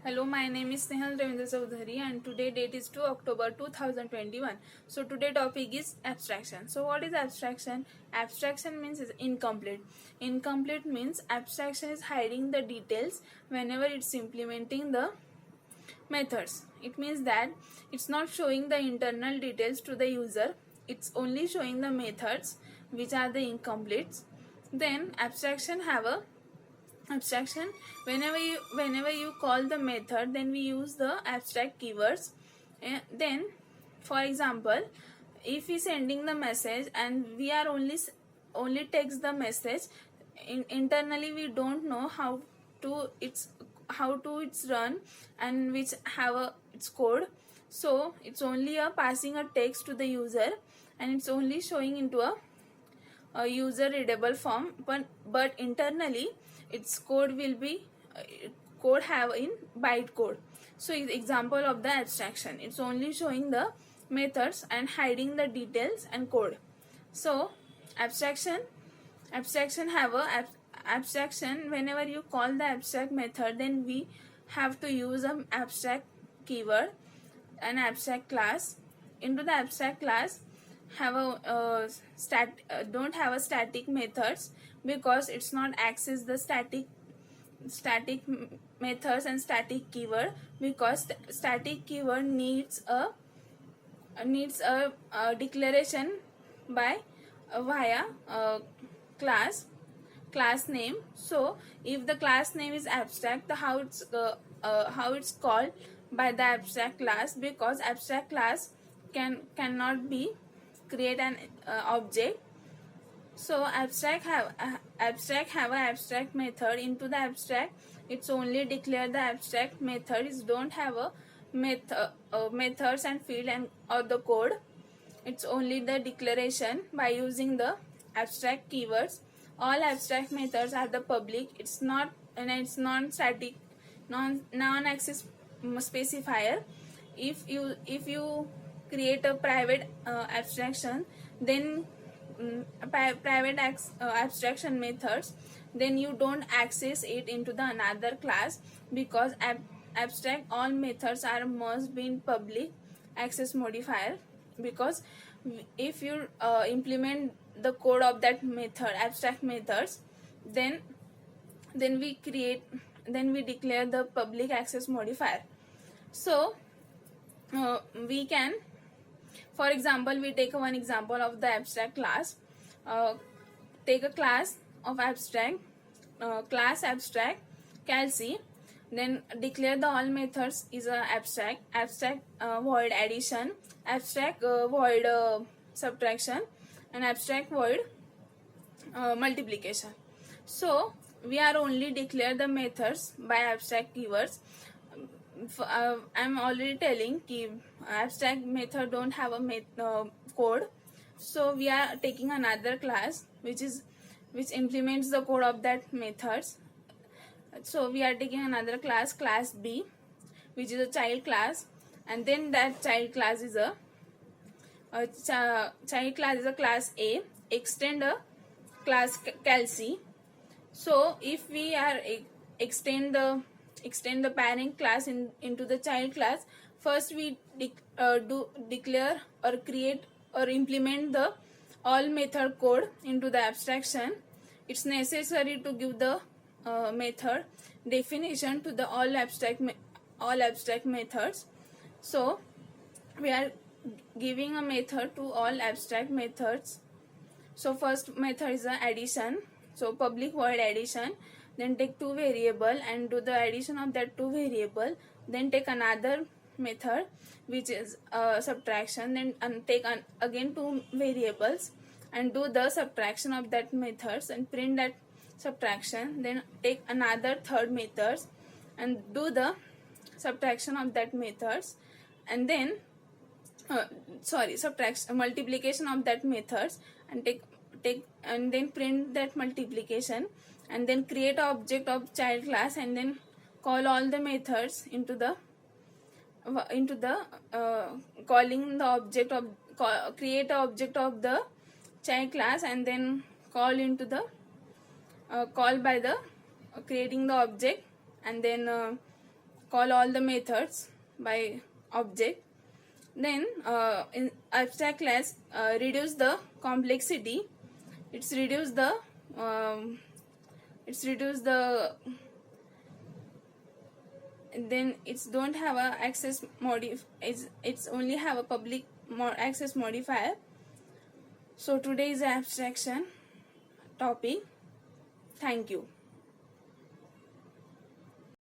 Hello, my name is Snehal Ravindra Chaudhary and today date is 2 October 2021. So today topic is abstraction. So what is abstraction? Abstraction means is incomplete. Incomplete means abstraction is hiding the details whenever it's implementing the methods. It means that it's not showing the internal details to the user. It's only showing the methods which are the incompletes. Then abstraction whenever you call the method, then we use the abstract keywords. Then for example, if we sending the message and we are only text the message, internally we don't know how to it's run and which have its code. So it's only a passing a text to the user and it's only showing into a user readable form, but internally its code will be code have in byte code. So example of the abstraction, it's only showing the methods and hiding the details and code. So abstraction have a abstraction whenever you call the abstract method, then we have to use an abstract keyword, an abstract class. Into the abstract class have a don't have a static methods, because it's not access the static methods and static keyword, because static keyword needs a declaration by via class name. So if the class name is abstract, how it's called by the abstract class, because abstract class cannot be create an object. So abstract have a abstract method. Into the abstract, it's only declare the abstract method. It don't have a methods and field and or the code. It's only the declaration by using the abstract keywords. All abstract methods are the public. It's non-static, non-access specifier. If you create a private abstraction, then abstraction methods, then you don't access it into the another class, because abstract all methods are must be in public access modifier. Because if you implement the code of that method, abstract methods, then we declare the public access modifier. So we can, for example, we take one example of the abstract class. Take a class of abstract, class abstract calci, then declare the all methods is a abstract void addition, abstract void subtraction, and abstract void multiplication. So we are only declare the methods by abstract keywords. I'm already telling ki abstract method don't have a code, so we are taking another class which implements the code of that methods. So we are taking another class B, which is a child class, and then that child class is a class A, extend a class calci. So if we are extend the parent class into the child class, first we declare or create or implement the all method code into the abstraction. It's necessary to give the method definition to the all abstract methods. So we are giving a method to all abstract methods. So first method is the addition, so public void addition. Then take two variable and do the addition of that two variable. Then take another method which is subtraction. Then take again two variables and do the subtraction of that methods and print that subtraction. Then take another third methods and do the subtraction of that methods, and then subtraction multiplication of that methods, and take and then print that multiplication, and then create an object of child class, and then call all the methods into the calling the object of create an object of the child class, and then call into the call by the creating the object, and then call all the methods by object. Then in abstract class, reduce the complexity. It's reduce the then it's don't have a access it's only have a public access modifier. So today is abstraction topic. Thank you.